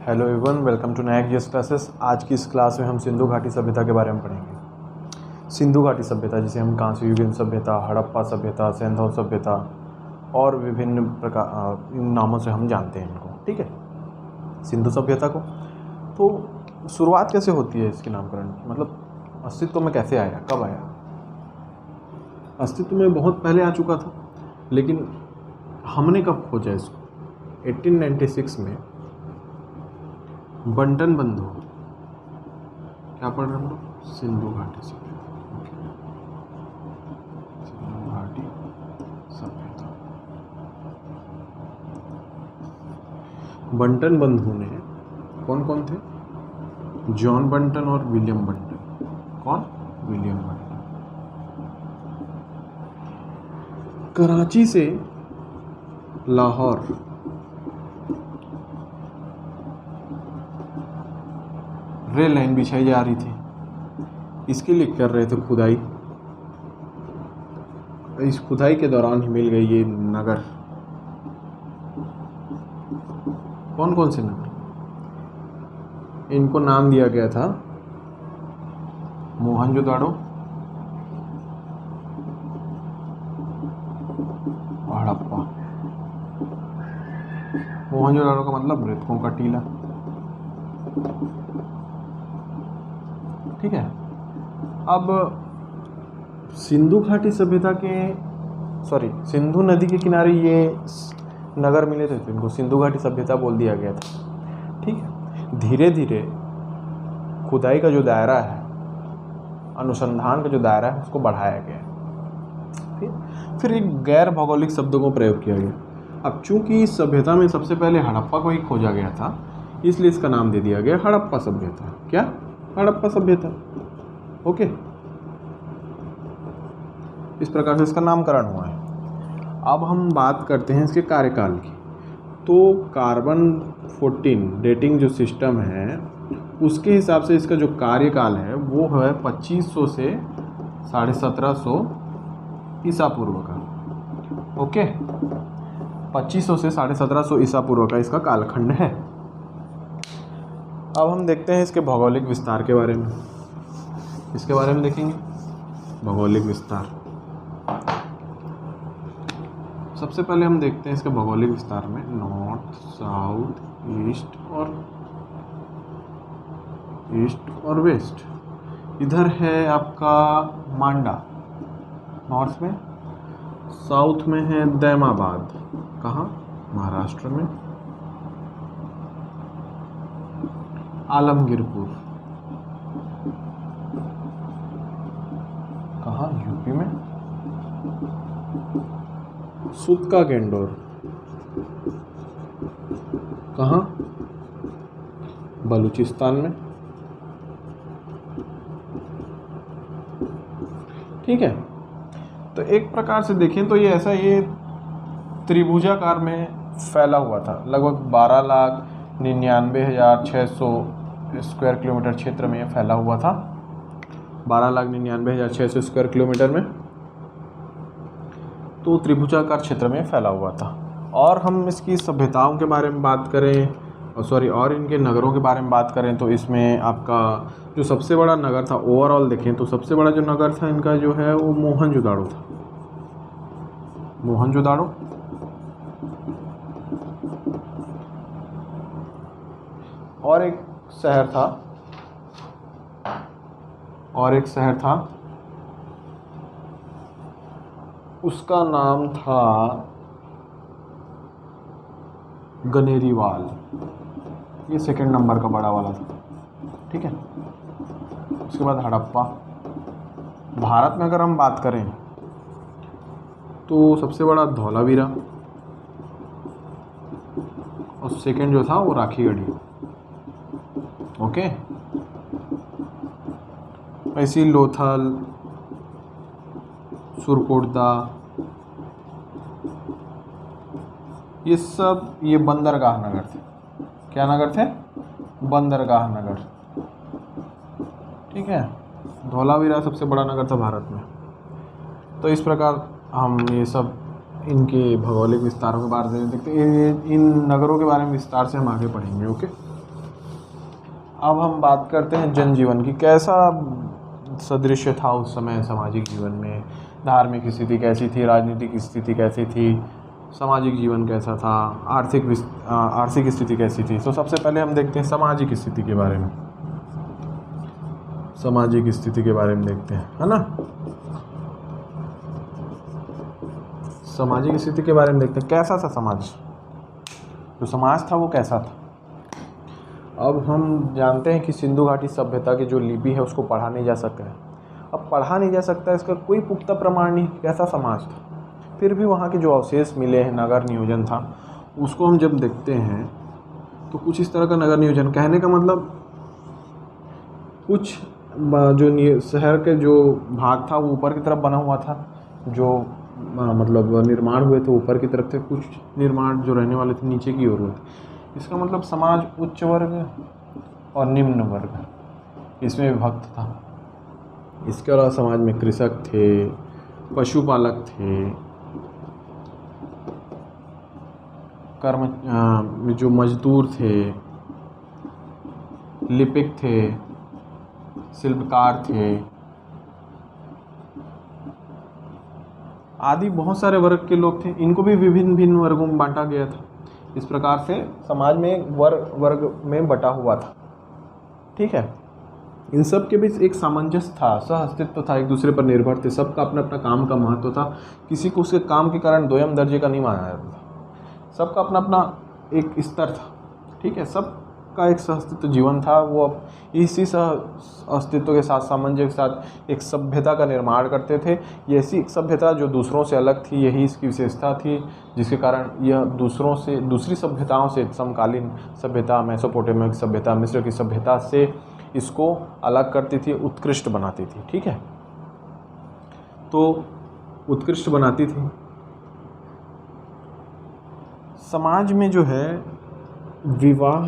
Hello everyone, welcome to Naik GS classes. आज की इस क्लास में हम सिंधु घाटी सभ्यता के बारे में पढ़ेंगे। सिंधु घाटी सभ्यता जिसे हम कांस्य युगीन सभ्यता, हड़प्पा सभ्यता, सिंधु सभ्यता और विभिन्न प्रकार इन नामों से हम जानते हैं इनको। ठीक है, सिंधु सभ्यता को तो शुरुआत कैसे होती है इसके नामकरण की, मतलब अस्तित्व में कैसे आया, कब आया? अस्तित्व में बहुत पहले आ चुका था, लेकिन हमने कब खोजा इसको? 1896 में बंटन बंधु, क्या पढ़ रहे हम लोग? सिंधु घाटी सभ्यता। सिंधु घाटी सभ्यता। बंटन बंधु ने, कौन कौन थे? जॉन बंटन और विलियम बंटन। कौन? विलियम बंटन। कराची से लाहौर रेल लाइन बिछाई जा रही थी, इसके लिए कर रहे थे खुदाई। इस खुदाई के दौरान ही मिल गई ये नगर। कौन कौन से नगर? इनको नाम दिया गया था मोहनजोदाड़ो, हड़प्पा। मोहनजोदाड़ो का मतलब मृतकों का टीला। ठीक है। अब सिंधु घाटी सभ्यता के सिंधु नदी के किनारे ये नगर मिले थे, तो इनको सिंधु घाटी सभ्यता बोल दिया गया था। ठीक है। धीरे धीरे खुदाई का जो दायरा है, अनुसंधान का जो दायरा है, उसको बढ़ाया गया। ठीक। फिर एक गैर भौगोलिक शब्दों को प्रयोग किया गया। अब चूंकि इस सभ्यता में सबसे पहले हड़प्पा को ही खोजा गया था, इसलिए इसका नाम दे दिया गया हड़प्पा सभ्यता। क्या? हड़प्पा सभ्यता। ओके, इस प्रकार से इसका नामकरण हुआ है। अब हम बात करते हैं इसके कार्यकाल की। तो कार्बन 14 डेटिंग जो सिस्टम है, उसके हिसाब से इसका जो कार्यकाल है वो है 2500 से 1750 ईसा पूर्व का। ओके, 2500 से 1750 ईसा पूर्व का इसका कालखंड है। अब हम देखते हैं इसके भौगोलिक विस्तार के बारे में। इसके बारे में देखेंगे भौगोलिक विस्तार। सबसे पहले हम देखते हैं इसके भौगोलिक विस्तार में नॉर्थ, साउथ, ईस्ट और वेस्ट। इधर है आपका मांडा नॉर्थ में, साउथ में है दैमाबाद, कहाँ? महाराष्ट्र में। आलमगीरपुर, कहाँ? यूपी में। सुतका गेंडोर, कहाँ? बलूचिस्तान में। ठीक है। तो एक प्रकार से देखें तो ये त्रिभुजाकार में फैला हुआ था। लगभग 12,99,600 स्क्वायर किलोमीटर क्षेत्र में फैला हुआ था। 12,99,600 स्क्वायर किलोमीटर में तो त्रिभुजाकार क्षेत्र में फैला हुआ था। और हम इसकी सभ्यताओं के बारे में बात करें और इनके नगरों के बारे में बात करें, तो इसमें आपका जो सबसे बड़ा नगर था, ओवरऑल देखें तो सबसे बड़ा जो नगर था इनका जो है वो मोहनजोदाड़ो था। मोहनजोदाड़ो। और एक शहर था, उसका नाम था गनेरीवाल। ये सेकंड नंबर का बड़ा वाला था। ठीक है। उसके बाद हड़प्पा। भारत में अगर हम बात करें तो सबसे बड़ा धौलावीरा और सेकंड जो था वो राखीगढ़ी। ओके। ऐसी लोथल, सुरकोटदा, ये बंदरगाह नगर थे। क्या नगर थे? बंदरगाह नगर। ठीक है। धौलावीरा सबसे बड़ा नगर था भारत में। तो इस प्रकार हम ये सब इनके भौगोलिक विस्तारों के बारे में देखते हैं। इन नगरों के बारे में विस्तार से हम आगे पढ़ेंगे। ओके। अब हम बात करते हैं जनजीवन की। कैसा सदृश्य था उस समय सामाजिक जीवन में, धार्मिक स्थिति कैसी थी, राजनीतिक स्थिति कैसी थी, सामाजिक जीवन कैसा था, आर्थिक स्थिति कैसी थी। तो सबसे पहले हम देखते हैं सामाजिक स्थिति के बारे में। सामाजिक स्थिति के बारे में देखते हैं, है ना। सामाजिक स्थिति के बारे में देखते हैं, कैसा था समाज, जो समाज था वो कैसा था। अब हम जानते हैं कि सिंधु घाटी सभ्यता की जो लिपि है उसको पढ़ा नहीं जा सकता है। अब पढ़ा नहीं जा सकता, इसका कोई पुख्ता प्रमाण नहीं कैसा समाज था। फिर भी वहाँ के जो अवशेष मिले हैं, नगर नियोजन था, उसको हम जब देखते हैं तो कुछ इस तरह का नगर नियोजन, कहने का मतलब कुछ जो शहर के जो भाग था वो ऊपर की तरफ बना हुआ था, जो मतलब निर्माण हुए थे ऊपर की तरफ थे, कुछ निर्माण जो रहने वाले थे नीचे की ओर हुए थे। इसका मतलब समाज उच्च वर्ग और निम्न वर्ग इसमें विभक्त था। इसके अलावा समाज में कृषक थे, पशुपालक थे, जो मजदूर थे, लिपिक थे, शिल्पकार थे आदि बहुत सारे वर्ग के लोग थे। इनको भी विभिन्न भिन्न वर्गों में बांटा गया था। इस प्रकार से समाज में वर्ग में बटा हुआ था। ठीक है, इन सब के बीच एक सामंजस्य था, सह अस्तित्व था, एक दूसरे पर निर्भर थे। सबका अपना अपना काम का महत्व था। किसी को उसके काम के कारण दोयम दर्जे का नहीं माना जाता था। सबका अपना अपना एक स्तर था। ठीक है, सबका एक सह अस्तित्व जीवन था। वो अब इसी सह अस्तित्व के साथ, सामंजस्य के साथ एक सभ्यता का निर्माण करते थे। ये ऐसी एक सभ्यता जो दूसरों से अलग थी, यही इसकी विशेषता थी, जिसके कारण यह दूसरी सभ्यताओं से, समकालीन सभ्यता, मेसोपोटामिया की सभ्यता, मिस्र की सभ्यता से इसको अलग करती थी, उत्कृष्ट बनाती थी। ठीक है, तो उत्कृष्ट बनाती थी। समाज में जो है विवाह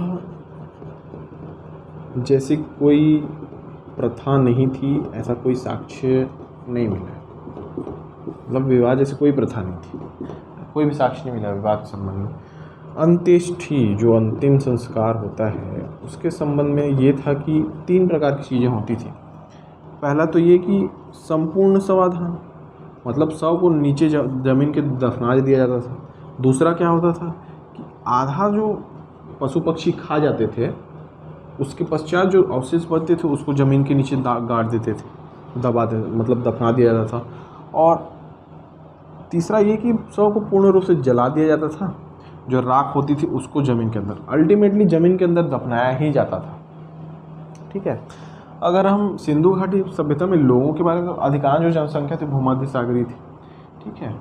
जैसी कोई प्रथा नहीं थी, ऐसा कोई साक्ष्य नहीं मिला। मतलब विवाह जैसी कोई प्रथा नहीं थी, कोई भी साक्ष्य नहीं मिला विवाह के संबंध में। अंत्येष्टि जो अंतिम संस्कार होता है उसके संबंध में ये था कि 3 प्रकार की चीज़ें होती थी। पहला तो ये कि संपूर्ण समाधान, मतलब शव को नीचे ज़मीन के दफना दिया जाता था। दूसरा क्या होता था कि आधा जो पशु पक्षी खा जाते थे, उसके पश्चात जो अवशेष बचते थे उसको ज़मीन के नीचे गाड़ देते थे, मतलब दफना दिया जाता था। और तीसरा ये कि शव को पूर्ण रूप से जला दिया जाता था, जो राख होती थी उसको ज़मीन के अंदर, अल्टीमेटली ज़मीन के अंदर दफनाया ही जाता था। ठीक है, अगर हम सिंधु घाटी सभ्यता में लोगों के बारे में, अधिकांश जो जनसंख्या थी भूमध्य सागरीय थी। ठीक है,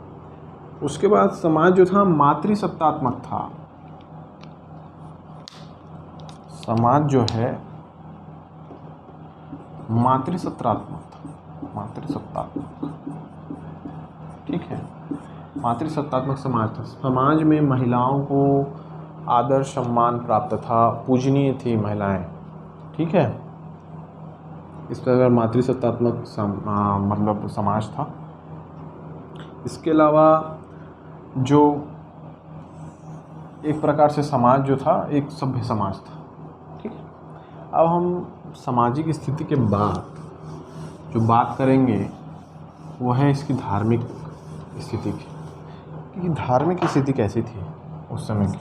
उसके बाद समाज जो था मातृसत्तात्मक था। समाज जो है मातृसत्तात्मक था, मातृसत्तात्मक। ठीक है, मातृसत्तात्मक समाज था। समाज में महिलाओं को आदर सम्मान प्राप्त था, पूजनीय थी महिलाएं। ठीक है, इस प्रकार मातृसत्तात्मक मतलब समाज था। इसके अलावा जो एक प्रकार से समाज जो था एक सभ्य समाज था। ठीक है, अब हम सामाजिक स्थिति के बाद जो बात करेंगे वो है इसकी धार्मिक स्थिति की, कि धार्मिक स्थिति कैसी थी उस समय की।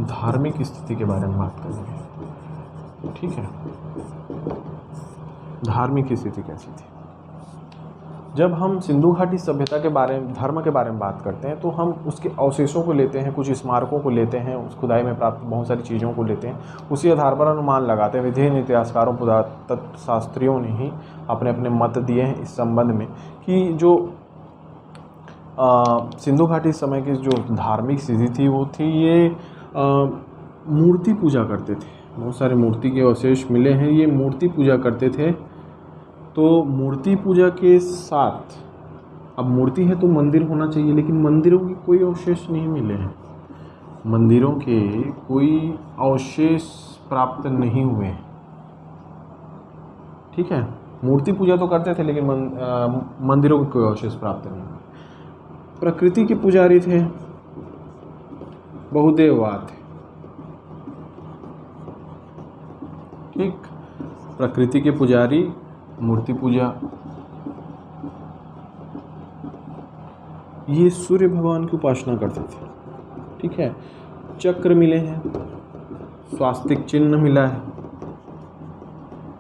धार्मिक स्थिति के बारे में बात करेंगे। ठीक है, धार्मिक स्थिति कैसी थी। जब हम सिंधु घाटी सभ्यता के बारे में, धर्म के बारे में बात करते हैं तो हम उसके अवशेषों को लेते हैं, कुछ स्मारकों को लेते हैं, उस खुदाई में प्राप्त बहुत सारी चीज़ों को लेते हैं, उसी आधार पर अनुमान लगाते हैं। विभिन्न इतिहासकारों, पुरातत्व शास्त्रियों ने ही अपने अपने मत दिए हैं इस संबंध में कि जो सिंधु घाटी समय की जो धार्मिक स्थिति थी वो थी ये मूर्ति पूजा करते थे। बहुत सारे मूर्ति के अवशेष मिले हैं, ये मूर्ति पूजा करते थे। तो मूर्ति पूजा के साथ, अब मूर्ति है तो मंदिर होना चाहिए, लेकिन मंदिरों के कोई अवशेष नहीं मिले हैं। मंदिरों के कोई अवशेष प्राप्त नहीं हुए। ठीक है, मूर्ति पूजा तो करते थे लेकिन मंदिरों के कोई अवशेष प्राप्त नहीं हुए। प्रकृति के पुजारी थे, बहुदेववाद थे। ठीक। प्रकृति के पुजारी, मूर्ति पूजा, ये सूर्य भगवान की उपासना करते थे। ठीक है। चक्र मिले हैं, स्वास्तिक चिन्ह मिला है,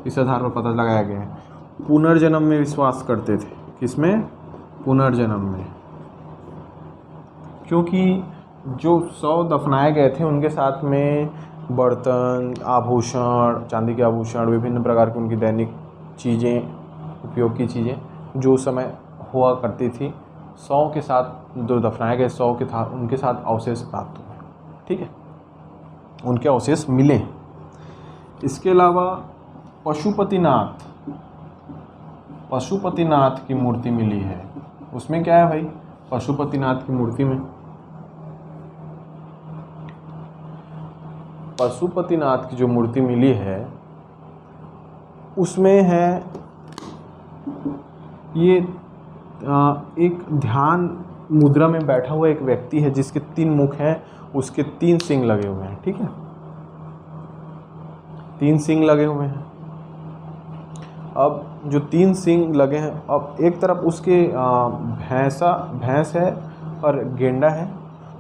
इस आधार पर पता लगाया गया है। पुनर्जन्म में विश्वास करते थे। किसमें? पुनर्जन्म में। क्योंकि जो 100 दफनाए गए थे उनके साथ में बर्तन, आभूषण, चांदी के आभूषण, विभिन्न प्रकार की उनकी दैनिक चीज़ें, उपयोग की चीज़ें जो उस समय हुआ करती थी, 100 के साथ जो दफनाए गए 100 के था उनके साथ अवशेष प्राप्त हुए। ठीक है, उनके अवशेष मिले। इसके अलावा पशुपतिनाथ की मूर्ति मिली है। उसमें क्या है भाई? पशुपतिनाथ की मूर्ति में, पशुपतिनाथ की जो मूर्ति मिली है उसमें है ये एक ध्यान मुद्रा में बैठा हुआ एक व्यक्ति है जिसके 3 मुख हैं, उसके 3 सिंग लगे हुए हैं। ठीक है, 3 सिंग लगे हुए हैं। अब जो 3 सिंग लगे हैं, अब एक तरफ उसके भैंस है और गेंडा है,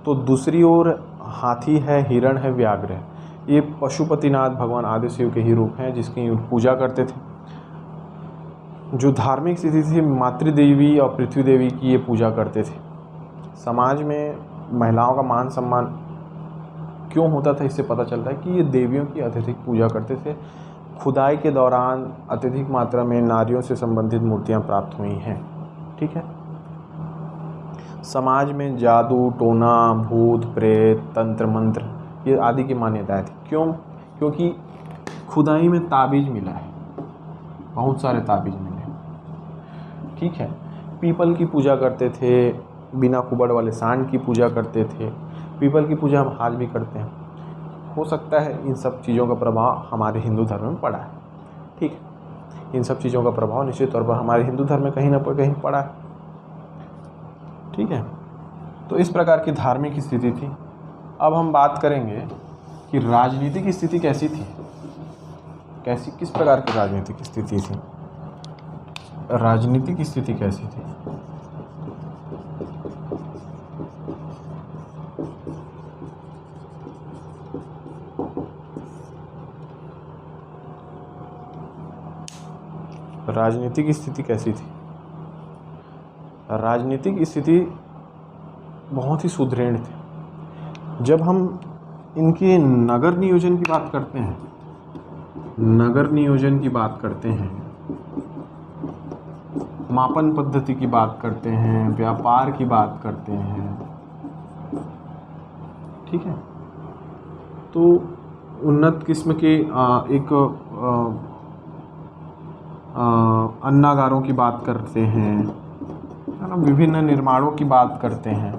तो दूसरी ओर हाथी है, हिरण है, व्याघ्र है। ये पशुपतिनाथ भगवान आदिशिव के ही रूप हैं जिसकी पूजा करते थे। जो धार्मिक स्थिति थी, मातृदेवी और पृथ्वी देवी की ये पूजा करते थे। समाज में महिलाओं का मान सम्मान क्यों होता था, इससे पता चलता है कि ये देवियों की अत्यधिक पूजा करते थे। खुदाई के दौरान अत्यधिक मात्रा में नारियों से संबंधित मूर्तियां प्राप्त हुई हैं। ठीक है। समाज में जादू, टोना, भूत, प्रेत, तंत्र मंत्र ये आदि की मान्यताएं थी। क्यों? क्योंकि खुदाई में ताबीज मिला है, बहुत सारे ताबीज मिले। ठीक है। पीपल की पूजा करते थे, बिना कुबड़ वाले सांड की पूजा करते थे। पीपल की पूजा हम आज भी करते हैं। हो सकता है इन सब चीज़ों का प्रभाव हमारे हिंदू धर्म में पड़ा है। ठीक है, इन सब चीज़ों का प्रभाव निश्चित तौर पर हमारे हिंदू धर्म में कहीं ना कहीं पड़ा है। ठीक है, तो इस प्रकार की धार्मिक स्थिति थी। अब हम बात करेंगे कि राजनीतिक स्थिति कैसी थी, किस प्रकार की राजनीतिक स्थिति थी। राजनीतिक स्थिति कैसी थी? राजनीतिक स्थिति कैसी थी? राजनीतिक स्थिति बहुत ही सुदृढ़ थी। जब हम इनके नगर नियोजन की बात करते हैं, मापन पद्धति की बात करते हैं, व्यापार की बात करते हैं। ठीक है, तो उन्नत किस्म के अन्नागारों की बात करते हैं, है ना, विभिन्न निर्माणों की बात करते हैं।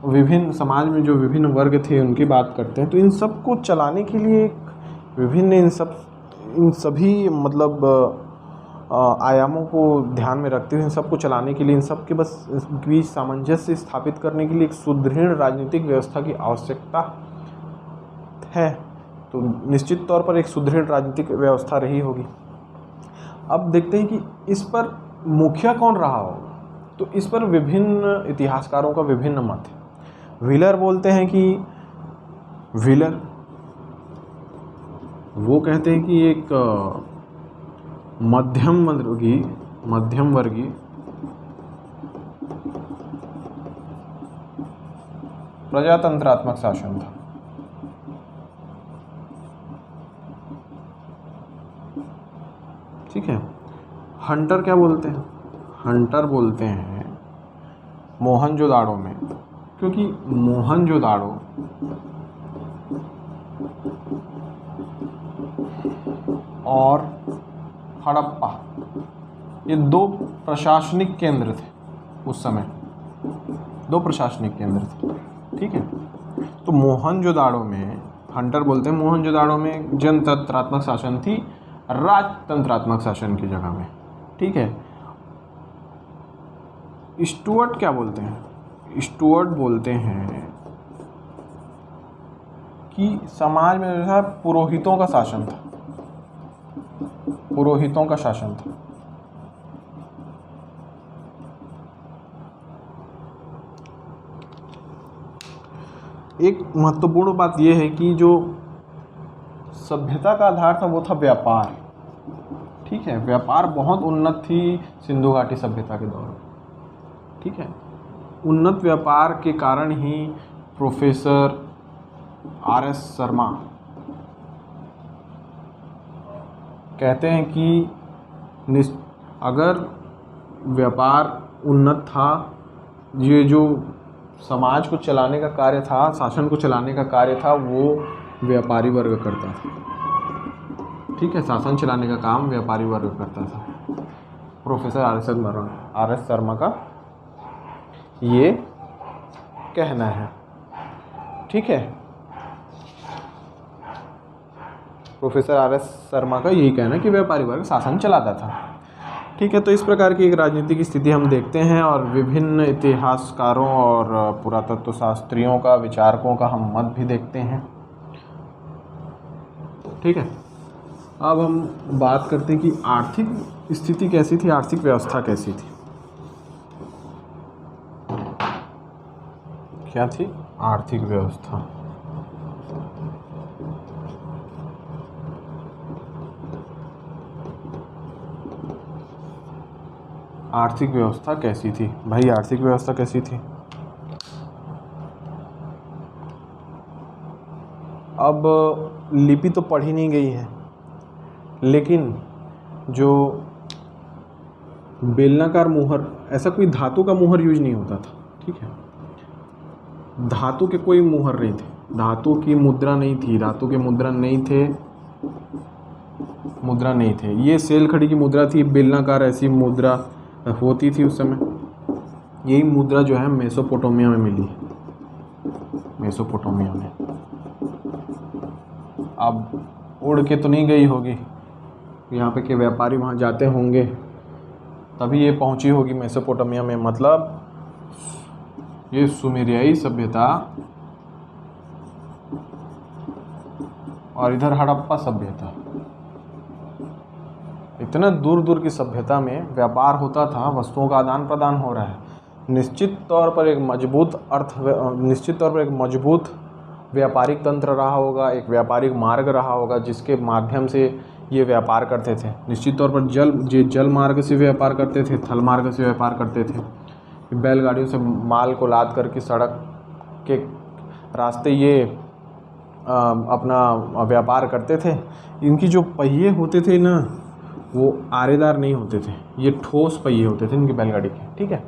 विभिन्न समाज में जो विभिन्न वर्ग थे उनकी बात करते हैं। तो इन सब को चलाने के लिए इन सभी मतलब आयामों को ध्यान में रखते हुए इन सब को चलाने के लिए, इन सब के बीच सामंजस्य स्थापित करने के लिए एक सुदृढ़ राजनीतिक व्यवस्था की आवश्यकता है। तो निश्चित तौर पर एक सुदृढ़ राजनीतिक व्यवस्था रही होगी। अब देखते हैं कि इस पर मुखिया कौन रहा होगा। तो इस पर विभिन्न इतिहासकारों का विभिन्न मत है। व्हीलर बोलते हैं कि वो कहते हैं कि एक मध्यम वर्गीय प्रजातंत्रात्मक शासन था। ठीक है। हंटर क्या बोलते हैं? हंटर बोलते हैं मोहनजोदाड़ो में, क्योंकि मोहनजोदाड़ो और हड़प्पा ये 2 प्रशासनिक केंद्र थे उस समय, 2 प्रशासनिक केंद्र थे। ठीक है, तो मोहनजोदाड़ो में, हंटर बोलते हैं मोहनजोदाड़ो में जनतंत्रात्मक शासन थी राजतंत्रात्मक शासन की जगह में। ठीक है। स्टुअर्ट क्या बोलते हैं? स्टुअर्ट बोलते हैं कि समाज में जो था पुरोहितों का शासन था, पुरोहितों का शासन था। एक महत्वपूर्ण बात यह है कि जो सभ्यता का आधार था वो था व्यापार। ठीक है, व्यापार बहुत उन्नत थी सिंधु घाटी सभ्यता के दौर में। ठीक है, उन्नत व्यापार के कारण ही प्रोफेसर आर.एस. शर्मा कहते हैं कि अगर व्यापार उन्नत था, ये जो समाज को चलाने का कार्य था, शासन को चलाने का कार्य था, वो व्यापारी वर्ग करता था। ठीक है, शासन चलाने का काम व्यापारी वर्ग करता था। Professor RS. शर्मा का ये कहना है। ठीक है, प्रोफेसर आर.एस. शर्मा का यही कहना है कि व्यापारी वर्ग शासन चलाता था। ठीक है, तो इस प्रकार की एक राजनीतिक स्थिति हम देखते हैं और विभिन्न इतिहासकारों और पुरातत्व शास्त्रियों का, विचारकों का हम मत भी देखते हैं। ठीक है, अब हम बात करते हैं कि आर्थिक स्थिति कैसी थी, आर्थिक व्यवस्था कैसी थी। क्या थी? आर्थिक व्यवस्था। आर्थिक व्यवस्था कैसी थी भाई? आर्थिक व्यवस्था कैसी थी? अब लिपि तो पढ़ी नहीं गई है, लेकिन जो बेलनाकार मुहर, ऐसा कोई धातु का मुहर यूज नहीं होता था। ठीक है, धातु के कोई मुहर नहीं थे, धातु की मुद्रा नहीं थी, धातु के मुद्रा नहीं थे। ये सेल खड़ी की मुद्रा थी, बेलनाकार ऐसी मुद्रा होती थी उस समय। यही मुद्रा जो है मेसोपोटामिया में मिली, मेसोपोटामिया में। अब उड़ के तो नहीं गई होगी, यहाँ पे के व्यापारी वहाँ जाते होंगे तभी ये पहुँची होगी मेसोपोटामिया में। मतलब ये सुमेरियाई सभ्यता और इधर हड़प्पा सभ्यता, इतना दूर दूर की सभ्यता में व्यापार होता था, वस्तुओं का आदान प्रदान हो रहा है। निश्चित तौर पर एक मजबूत व्यापारिक तंत्र रहा होगा, एक व्यापारिक मार्ग रहा होगा जिसके माध्यम से ये व्यापार करते थे। निश्चित तौर पर जल मार्ग से व्यापार करते थे, थल मार्ग से व्यापार करते थे। बैलगाड़ियों से माल को लाद करके सड़क के रास्ते ये अपना व्यापार करते थे। इनकी जो पहिए होते थे ना, वो आरेदार नहीं होते थे, ये ठोस पहिए होते थे इनकी बैलगाड़ी के। ठीक है,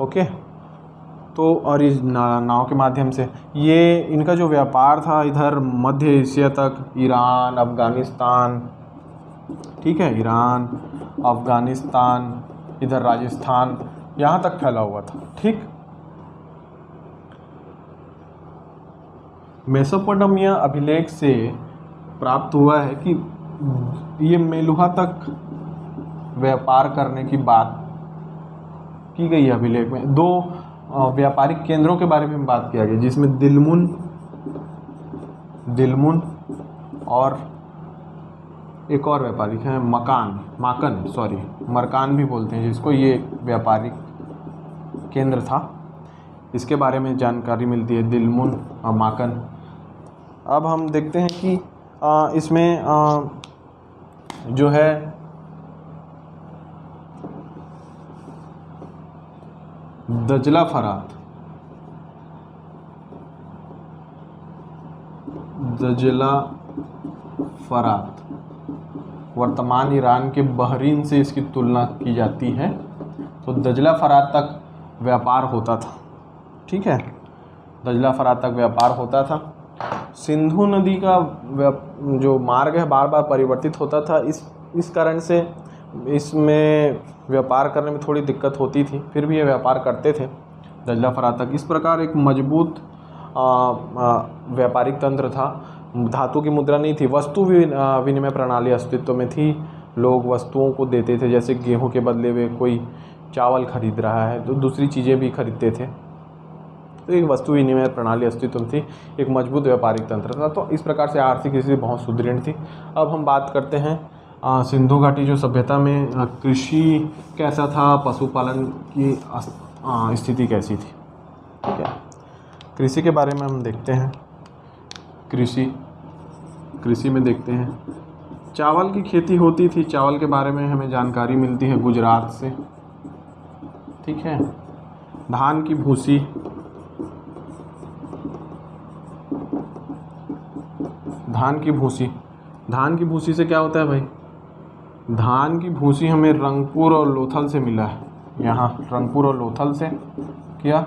ओके। तो और इस नाव के माध्यम से ये इनका जो व्यापार था इधर मध्य एशिया तक, ईरान, अफ़गानिस्तान, ठीक है, ईरान, अफ़गानिस्तान, इधर राजस्थान, यहाँ तक फैला हुआ था। ठीक, मेसोपोटामिया अभिलेख से प्राप्त हुआ है कि ये मेलुहा तक व्यापार करने की बात की गई है अभिलेख में। दो व्यापारिक केंद्रों के बारे में बात किया गया, जिसमें दिलमुन और एक और व्यापारिक है मरकान भी बोलते हैं जिसको, ये व्यापारिक केंद्र था। इसके बारे में जानकारी मिलती है, दिलमुन और माकन। अब हम देखते हैं कि इसमें जो है दजला फरात वर्तमान ईरान के बहरीन से इसकी तुलना की जाती है। तो दजला फरात तक व्यापार होता था। ठीक है, दजला फरात तक व्यापार होता था। सिंधु नदी का जो मार्ग है बार बार परिवर्तित होता था, इस कारण से इसमें व्यापार करने में थोड़ी दिक्कत होती थी, फिर भी ये व्यापार करते थे दजला फरात तक। इस प्रकार एक मजबूत व्यापारिक तंत्र था। धातु की मुद्रा नहीं थी, वस्तु विनिमय प्रणाली अस्तित्व में थी। लोग वस्तुओं को देते थे, जैसे गेहूं के बदले में कोई चावल खरीद रहा है तो दूसरी चीज़ें भी खरीदते थे। तो एक वस्तु विनिमय प्रणाली अस्तित्व में थी, एक मजबूत व्यापारिक तंत्र था। तो इस प्रकार से आर्थिक स्थिति बहुत सुदृढ़ थी। अब हम बात करते हैं सिंधु घाटी जो सभ्यता में कृषि कैसा था, पशुपालन की स्थिति कैसी थी। ठीक है, कृषि के बारे में हम देखते हैं। कृषि में देखते हैं चावल की खेती होती थी। चावल के बारे में हमें जानकारी मिलती है गुजरात से। ठीक है, धान की भूसी, धान की भूसी से क्या होता है भाई, धान की भूसी हमें रंगपुर और लोथल से मिला है। यहाँ रंगपुर और लोथल से किया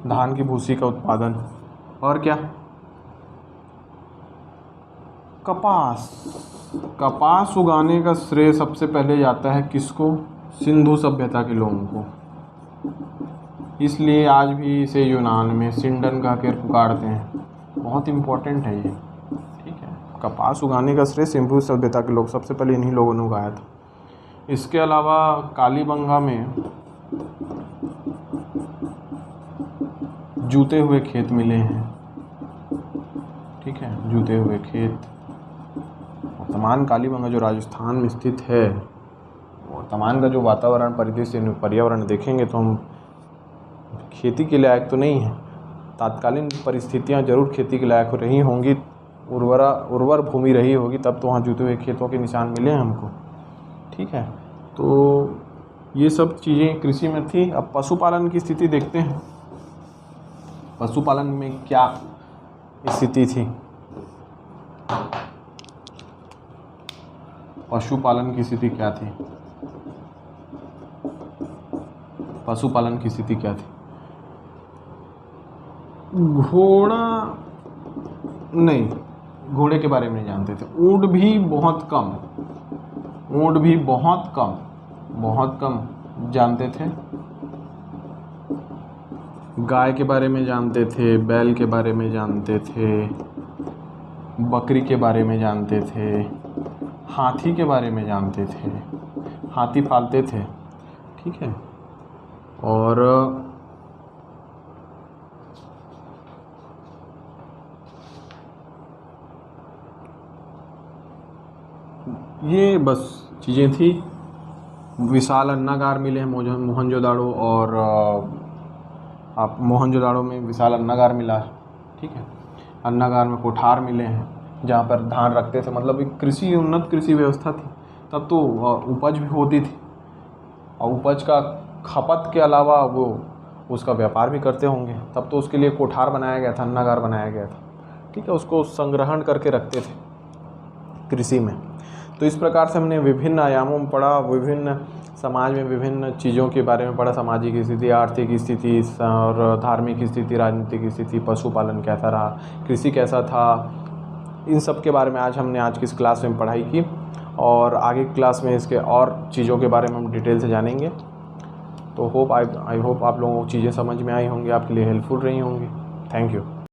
धान की भूसी का उत्पादन। और क्या, कपास उगाने का श्रेय सबसे पहले जाता है किसको, सिंधु सभ्यता के लोगों को। इसलिए आज भी इसे यूनान में सिंडन कह कर पुकारते हैं। बहुत इम्पोर्टेंट है ये। ठीक है, कपास उगाने का श्रेय सिंधु सभ्यता के लोग, सबसे पहले इन्हीं लोगों ने उगाया था। इसके अलावा कालीबंगा में जूते हुए खेत मिले हैं। ठीक है, जूते हुए खेत। वर्तमान कालीबंगा जो राजस्थान में स्थित है, वर्तमान का जो वातावरण परिदृश्य पर्यावरण देखेंगे तो हम खेती के लायक तो नहीं है। तात्कालीन परिस्थितियां जरूर खेती के लायक रही होंगी, उर्वर भूमि रही होगी, तब तो वहाँ जूते हुए खेतों के निशान मिले हैं हमको। ठीक है, तो ये सब चीज़ें कृषि में थी। अब पशुपालन की स्थिति देखते हैं। पशुपालन में क्या स्थिति थी, पशुपालन की स्थिति क्या थी, पशुपालन की स्थिति क्या थी। घोड़ा नहीं, घोड़े के बारे में नहीं जानते थे। ऊँट भी बहुत कम जानते थे। गाय के बारे में जानते थे, बैल के बारे में जानते थे, बकरी के बारे में जानते थे, हाथी के बारे में जानते थे, हाथी पालते थे। ठीक है, और ये बस चीज़ें थी। विशाल अन्नागार मिले हैं मोहनजोदाड़ो, और आप मोहनजोदाड़ो में विशाल अन्नागार मिला है। ठीक है, अन्नागार में कोठार मिले हैं जहाँ पर धान रखते थे। मतलब एक उन्नत कृषि व्यवस्था थी। तब तो उपज भी होती थी, और उपज का खपत के अलावा वो उसका व्यापार भी करते होंगे। तब तो उसके लिए कोठार बनाया गया था, अन्नागार बनाया गया था। ठीक है, उसको संग्रहण करके रखते थे कृषि में। तो इस प्रकार से हमने विभिन्न आयामों में पढ़ा, विभिन्न समाज में विभिन्न चीज़ों के बारे में पढ़ा। सामाजिक स्थिति, आर्थिक स्थिति और धार्मिक स्थिति, राजनीतिक स्थिति, पशुपालन कैसा रहा, कृषि कैसा था, इन सब के बारे में आज की इस क्लास में पढ़ाई की। और आगे क्लास में इसके और चीज़ों के बारे में हम डिटेल से जानेंगे। तो आई होप आप लोगों को चीज़ें समझ में आई होंगी, आपके लिए हेल्पफुल रही होंगी। Thank you.